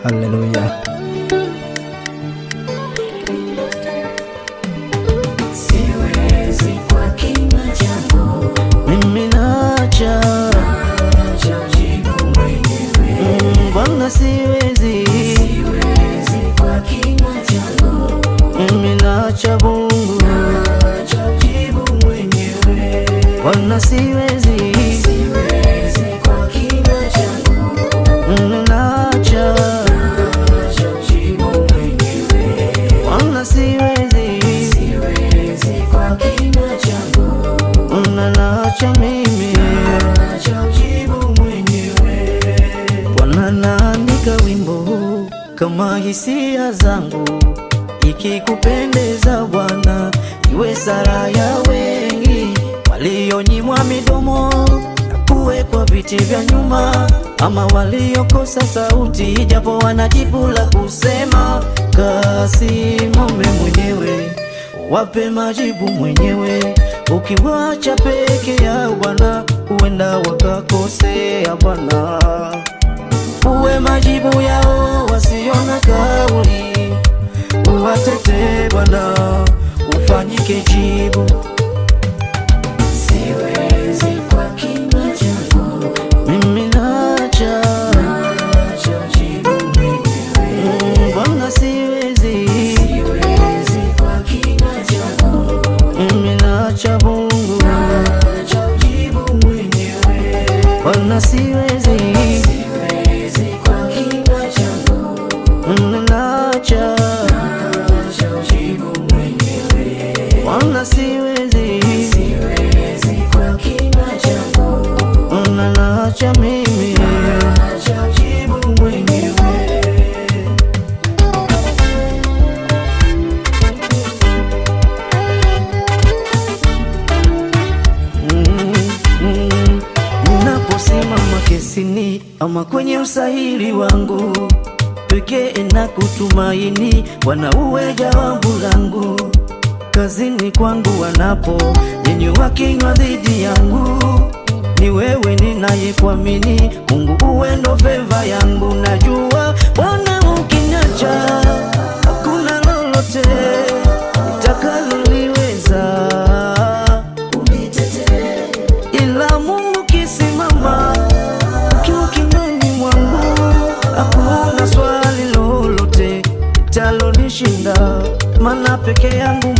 Haleluya. Siwezi kwa kinywa changu, mimi nacha jibu mwenyewe. Bwana, siwezi Kwa kinywa changu, mimi nacha Mungu, jibu mwenyewe. Bwana, siwezi Kwa kinywa changu, mimi nacha jibu mwenyewe. Bwana, siwezi Kwa kinywa changu, nacha mimi jibu mwenyewe. Bwana, naandika wimbo huu kama hisia zangu, ikikupendeza Bwana, iwe sala ya wengi walionyimwa midomo na kuwekwa viti vya nyuma, ama waliokosa sauti japo wana jibu la kusema. Kasimame mwenyewe, wape majibu mwenyewe. Ukiwacha peke ya Bwana, huenda wakakosea Bwana. Uwe majibu yao wasiona kauli, uwatete Bwana, ufanyike jibu. Siwezi kwa kinywa changu, Mimi nacha jibu mwenyewe. Bwana, siwezi Kwa kinywa changu, mimi nacha Mungu, jibu mwenyewe. Bwana, siwezi Kwa kinywa changu, mimi nacha jibu mwenyewe. Bwana, siwezi Kwa kinywa changu, nacha mimi. jibu mwenyewe. Ninaposimama kesini ama kwenye usahili wangu, pekee na kutumaini Bwana, uwe jawabu langu. Kazini kwangu wanapo nyanyua kinywa dhidi yangu, ni wewe ninayekuamini Mungu, uwe ndo favor yangu. Najua Bwana, ukiniacha hakuna lolote nitakaloliweza, ila Mungu kisimama ukiwa kinywani mwangu, hakuna swali lolote litalonishinda, maana peke yangu